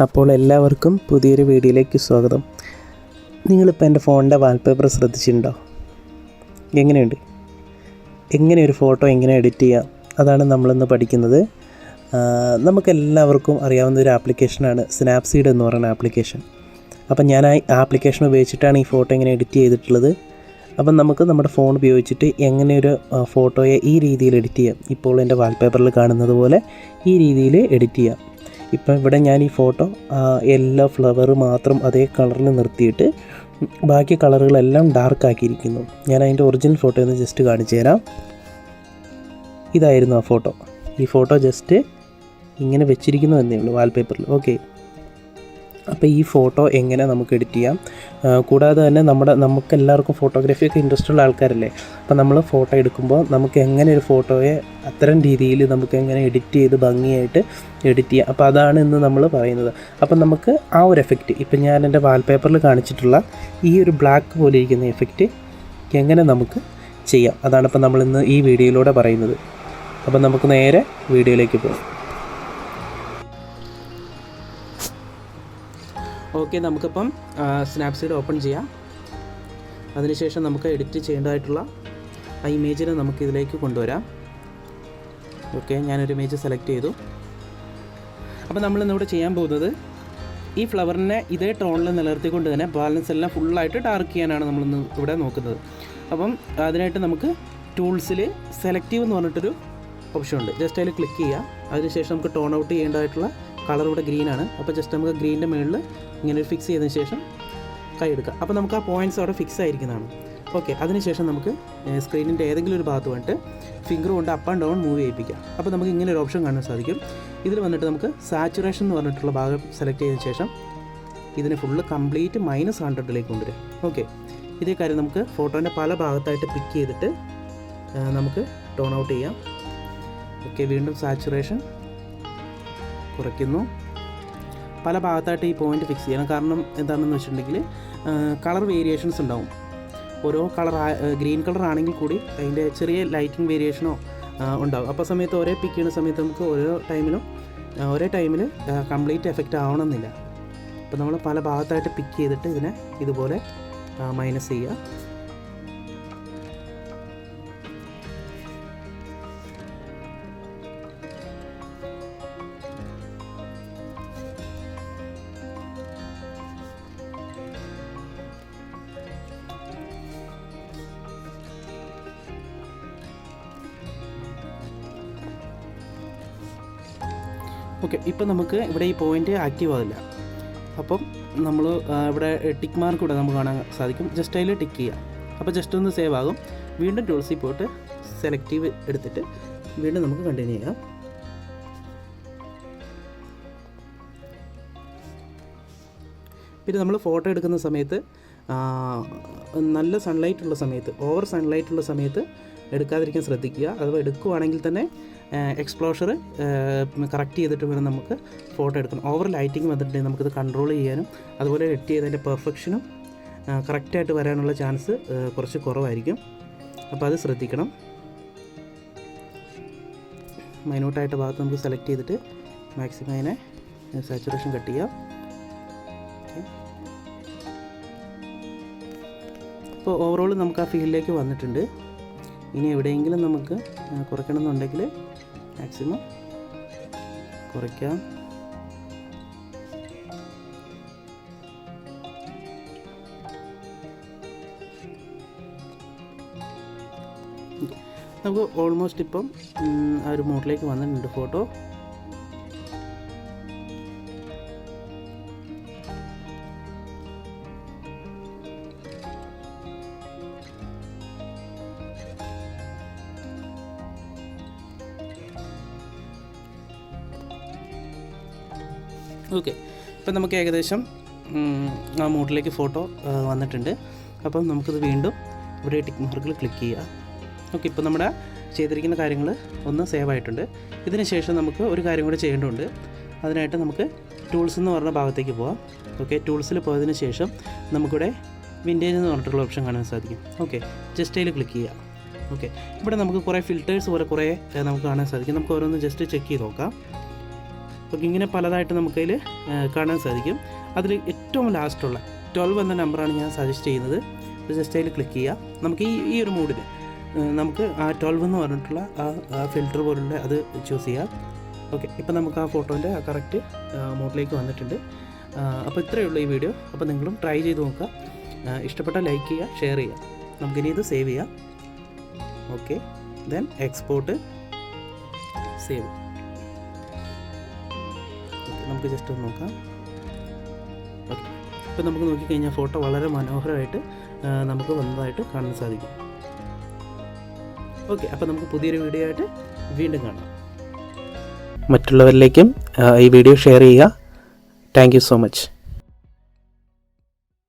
അപ്പോൾ എല്ലാവർക്കും പുതിയൊരു വീഡിയോയിലേക്ക് സ്വാഗതം. നിങ്ങളിപ്പോൾ എൻ്റെ ഫോണിൻ്റെ വാൾപേപ്പർ ശ്രദ്ധിച്ചിട്ടുണ്ടോ? എങ്ങനെയുണ്ട്? എങ്ങനെ ഒരു ഫോട്ടോ എങ്ങനെ എഡിറ്റ് ചെയ്യാം, അതാണ് നമ്മളിന്ന് പഠിക്കുന്നത്. നമുക്കെല്ലാവർക്കും അറിയാവുന്ന ഒരു ആപ്ലിക്കേഷനാണ് സ്നാപ്സീഡ് എന്ന് പറയുന്ന ആപ്ലിക്കേഷൻ. അപ്പം ഞാൻ ആ ആപ്ലിക്കേഷൻ ഉപയോഗിച്ചിട്ടാണ് ഈ ഫോട്ടോ ഇങ്ങനെ എഡിറ്റ് ചെയ്തിട്ടുള്ളത്. അപ്പം നമുക്ക് നമ്മുടെ ഫോൺ ഉപയോഗിച്ചിട്ട് എങ്ങനെ ഒരു ഫോട്ടോയെ ഈ രീതിയിൽ എഡിറ്റ് ചെയ്യാം, ഇപ്പോൾ എൻ്റെ വാൾപേപ്പറിൽ കാണുന്നത് പോലെ ഈ രീതിയിൽ എഡിറ്റ് ചെയ്യാം. ഇപ്പം ഇവിടെ ഞാൻ ഈ ഫോട്ടോ യെല്ലോ ഫ്ലവർ മാത്രം അതേ കളറിൽ നിർത്തിയിട്ട് ബാക്കി കളറുകളെല്ലാം ഡാർക്ക് ആക്കിയിരിക്കുന്നു. ഞാൻ അതിൻ്റെ ഒറിജിനൽ ഫോട്ടോ ഒന്ന് ജസ്റ്റ് കാണിച്ചു തരാം. ഇതായിരുന്നു ആ ഫോട്ടോ. ഈ ഫോട്ടോ ജസ്റ്റ് ഇങ്ങനെ വെച്ചിരിക്കുന്നു എന്നേ ഉള്ളൂ വാൾപേപ്പറിൽ. ഓക്കെ, അപ്പോൾ ഈ ഫോട്ടോ എങ്ങനെ നമുക്ക് എഡിറ്റ് ചെയ്യാം, കൂടാതെ തന്നെ നമുക്കെല്ലാവർക്കും ഫോട്ടോഗ്രാഫിയൊക്കെ ഇൻട്രസ്റ്റ് ഉള്ള ആൾക്കാരല്ലേ. അപ്പോൾ നമ്മൾ ഫോട്ടോ എടുക്കുമ്പോൾ നമുക്ക് എങ്ങനെ ഒരു ഫോട്ടോയെ അത്തരം രീതിയിൽ നമുക്ക് എങ്ങനെ എഡിറ്റ് ചെയ്ത് ഭംഗിയായിട്ട് എഡിറ്റ് ചെയ്യാം, അപ്പോൾ അതാണ് ഇന്ന് നമ്മൾ പറയുന്നത്. അപ്പം നമുക്ക് ആ ഒരു എഫക്റ്റ്, ഇപ്പം ഞാൻ എൻ്റെ വാൾപേപ്പറിൽ കാണിച്ചിട്ടുള്ള ഈ ഒരു ബ്ലാക്ക് പോലെ ഇരിക്കുന്ന എഫക്റ്റ് എങ്ങനെ നമുക്ക് ചെയ്യാം, അതാണ് ഇപ്പം നമ്മളിന്ന് ഈ വീഡിയോയിലൂടെ പറയുന്നത്. അപ്പം നമുക്ക് നേരെ വീഡിയോയിലേക്ക് പോകാം. ഓക്കെ, നമുക്കിപ്പം സ്നാപ്സീഡ് ഓപ്പൺ ചെയ്യാം. അതിനുശേഷം നമുക്ക് എഡിറ്റ് ചെയ്യേണ്ടതായിട്ടുള്ള ആ ഇമേജിനെ നമുക്ക് ഇതിലേക്ക് കൊണ്ടുവരാം. ഓക്കെ, ഞാനൊരു ഇമേജ് സെലക്ട് ചെയ്തു. അപ്പോൾ നമ്മളിന്നിവിടെ ചെയ്യാൻ പോകുന്നത് ഈ ഫ്ലവറിനെ ഇതേ ടോണിൽ നിലനിർത്തിക്കൊണ്ട് തന്നെ ബാലൻസ് എല്ലാം ഫുള്ളായിട്ട് ഡാർക്ക് ചെയ്യാനാണ് നമ്മളിന്ന് ഇവിടെ നോക്കുന്നത്. അപ്പം അതിനായിട്ട് നമുക്ക് ടൂൾസിൽ സെലക്റ്റീവ് എന്ന് പറഞ്ഞിട്ടൊരു ഓപ്ഷൻ ഉണ്ട്. ജസ്റ്റ് അതിൽ ക്ലിക്ക് ചെയ്യുക. അതിനുശേഷം നമുക്ക് ടോൺ ഔട്ട് ചെയ്യേണ്ടതായിട്ടുള്ള കളർ ഇവിടെ ഗ്രീനാണ്. അപ്പോൾ ജസ്റ്റ് നമുക്ക് ഗ്രീനിൻ്റെ മുകളിൽ ഇങ്ങനെ ഒരു ഫിക്സ് ചെയ്തതിന് ശേഷം കൈ എടുക്കുക. അപ്പോൾ നമുക്ക് ആ പോയിൻറ്റ്സ് അവിടെ ഫിക്സ് ആയിരിക്കുന്നതാണ്. ഓക്കെ, അതിനുശേഷം നമുക്ക് സ്ക്രീനിൻ്റെ ഏതെങ്കിലും ഒരു ഭാഗത്ത് വന്നിട്ട് ഫിംഗർ കൊണ്ട് അപ്പ് ആൻഡ് ഡൗൺ മൂവ് ചെയ്യിപ്പിക്കാം. അപ്പോൾ നമുക്ക് ഇങ്ങനെ ഒരു ഓപ്ഷൻ കാണാൻ സാധിക്കും. ഇതിൽ വന്നിട്ട് നമുക്ക് സാച്ചുറേഷൻ എന്ന് പറഞ്ഞിട്ടുള്ള ഭാഗം സെലക്ട് ചെയ്തതിന് ശേഷം ഇതിനെ ഫുള്ള് കംപ്ലീറ്റ് -100 കൊണ്ടുവരും. ഓക്കെ, ഇതേ കാര്യം നമുക്ക് ഫോട്ടോൻ്റെ പല ഭാഗത്തായിട്ട് പിക്ക് ചെയ്തിട്ട് നമുക്ക് ടോൺ ഔട്ട് ചെയ്യാം. ഓക്കെ, വീണ്ടും സാച്ചുറേഷൻ കുറയ്ക്കുന്നു. പല ഭാഗത്തായിട്ട് ഈ പോയിൻ്റ് ഫിക്സ് ചെയ്യണം. കാരണം എന്താണെന്ന് വെച്ചിട്ടുണ്ടെങ്കിൽ കളർ വേരിയേഷൻസ് ഉണ്ടാവും. ഓരോ കളർ ഗ്രീൻ കളർ ആണെങ്കിൽ കൂടി അതിൻ്റെ ചെറിയ ലൈറ്റിംഗ് വേരിയേഷനോ ഉണ്ടാവും. അപ്പോൾ സമയത്ത് ഒരേ പിക്ക് ചെയ്യുന്ന സമയത്ത് നമുക്ക് ഒരേ ടൈമിൽ കംപ്ലീറ്റ് എഫക്റ്റ് ആവണമെന്നില്ല. അപ്പോൾ നമ്മൾ പല ഭാഗത്തായിട്ട് പിക്ക് ചെയ്തിട്ട് ഇതിനെ ഇതുപോലെ മൈനസ് ചെയ്യുക. ഓക്കെ, ഇപ്പം നമുക്ക് ഇവിടെ ഈ പോയിൻ്റ് ആക്റ്റീവ് ആവില്ല. അപ്പം നമ്മൾ ഇവിടെ ടിക്ക് മാർക്ക് ഇവിടെ നമുക്ക് കാണാൻ സാധിക്കും. ജസ്റ്റ് അതിൽ ടിക്ക് ചെയ്യുക. അപ്പോൾ ജസ്റ്റ് ഒന്ന് സേവ് ആകും. വീണ്ടും ടൂൾസിൽ പോയിട്ട് സെലക്റ്റീവ് എടുത്തിട്ട് വീണ്ടും നമുക്ക് കണ്ടിന്യൂ ചെയ്യാം. പിന്നെ നമ്മൾ ഫോട്ടോ എടുക്കുന്ന സമയത്ത് നല്ല സൺലൈറ്റ് ഉള്ള സമയത്ത്, ഓവർ സൺലൈറ്റ് ഉള്ള സമയത്ത് എടുക്കാതിരിക്കാൻ ശ്രദ്ധിക്കുക. അഥവാ എടുക്കുകയാണെങ്കിൽ തന്നെ എക്സ്പ്ലോഷർ കറക്റ്റ് ചെയ്തിട്ട് വേണം നമുക്ക് ഫോട്ടോ എടുക്കണം. ഓവർ ലൈറ്റിംഗ് വന്നിട്ടുണ്ടെങ്കിൽ നമുക്കിത് കൺട്രോൾ ചെയ്യാനും അതുപോലെ എഡിറ്റ് ചെയ്തതിൻ്റെ പെർഫെക്ഷനും കറക്റ്റായിട്ട് വരാനുള്ള ചാൻസ് കുറച്ച് കുറവായിരിക്കും. അപ്പോൾ അത് ശ്രദ്ധിക്കണം. മൈന്യൂട്ടായിട്ട് ഭാഗത്ത് നമുക്ക് സെലക്ട് ചെയ്തിട്ട് മാക്സിമം അതിനെ സാച്ചുറേഷൻ കട്ട് ചെയ്യാം. അപ്പോൾ ഓവറോൾ നമുക്ക് ആ ഫീൽഡിലേക്ക് വന്നിട്ടുണ്ട്. ഇനി എവിടെയെങ്കിലും നമുക്ക് കുറയ്ക്കണമെന്നുണ്ടെങ്കിൽ മാക്സിമം കുറയ്ക്കാം. നമുക്ക് ഓൾമോസ്റ്റ് ഇപ്പം ആ ഒരു മോഡിലേക്ക് വന്നിട്ടുണ്ട് ഫോട്ടോ. ഓക്കെ, ഇപ്പം നമുക്ക് ഏകദേശം ആ മോഡിലേക്ക് ഫോട്ടോ വന്നിട്ടുണ്ട്. അപ്പം നമുക്കിത് വീണ്ടും ഇവിടെ ടിക്ക് മാർക്കിൽ ക്ലിക്ക് ചെയ്യുക. ഓക്കെ, ഇപ്പോൾ നമ്മുടെ ചെയ്തിരിക്കുന്ന കാര്യങ്ങൾ ഒന്ന് സേവ് ആയിട്ടുണ്ട്. ഇതിന് ശേഷം നമുക്ക് ഒരു കാര്യം കൂടി ചെയ്യേണ്ടതുണ്ട്. അതിനായിട്ട് നമുക്ക് ടൂൾസ് എന്ന് പറഞ്ഞ ഭാഗത്തേക്ക് പോകാം. ഓക്കെ, ടൂൾസിൽ പോയതിന് ശേഷം നമുക്കിവിടെ വിൻറ്റേജ് എന്ന് പറഞ്ഞിട്ടുള്ള ഓപ്ഷൻ കാണാൻ സാധിക്കും. ഓക്കെ, ജസ്റ്റ് അതിൽ ക്ലിക്ക് ചെയ്യുക. ഓക്കെ, ഇവിടെ നമുക്ക് കുറേ ഫിൽറ്റേഴ്സ് പോലെ കുറേ നമുക്ക് കാണാൻ സാധിക്കും. നമുക്ക് ഓരോന്ന് ജസ്റ്റ് ചെക്ക് ചെയ്ത് നോക്കാം. ഓക്കെ, ഇങ്ങനെ പലതായിട്ട് നമുക്കതിൽ കാണാൻ സാധിക്കും. അതിൽ ഏറ്റവും ലാസ്റ്റുള്ള 12 എന്ന നമ്പറാണ് ഞാൻ സജസ്റ്റ് ചെയ്യുന്നത്. ജസ്റ്റ് അതിൽ ക്ലിക്ക് ചെയ്യുക. നമുക്ക് ഈ ഒരു മൂഡിൽ നമുക്ക് ആ 12 എന്ന് പറഞ്ഞിട്ടുള്ള ആ ഫിൽറ്റർ പോലുള്ള അത് ചൂസ് ചെയ്യാം. ഓക്കെ, ഇപ്പോൾ നമുക്ക് ആ ഫോട്ടോൻ്റെ കറക്റ്റ് മോഡിലേക്ക് വന്നിട്ടുണ്ട്. അപ്പോൾ ഇത്രയേ ഉള്ളൂ ഈ വീഡിയോ. അപ്പോൾ നിങ്ങളും ട്രൈ ചെയ്ത് നോക്കുക. ഇഷ്ടപ്പെട്ടാൽ ലൈക്ക് ചെയ്യുക, ഷെയർ ചെയ്യുക. നമുക്കിനി ഇത് സേവ് ചെയ്യാം. Okay, then export, save. Okay, നമുക്ക് ജസ്റ്റ് ഒന്ന് നോക്കാം. ഓക്കെ, ഇപ്പോൾ നമുക്ക് നോക്കിക്കഴിഞ്ഞാൽ ഫോട്ടോ വളരെ മനോഹരമായിട്ട് നമുക്ക് വന്നതായിട്ട് കാണാൻ സാധിക്കും. ഓക്കെ, അപ്പോൾ നമുക്ക് പുതിയൊരു വീഡിയോ ആയിട്ട് വീണ്ടും കാണാം. മറ്റുള്ളവരിലേക്കും ഈ വീഡിയോ ഷെയർ ചെയ്യുക. Thank you so much.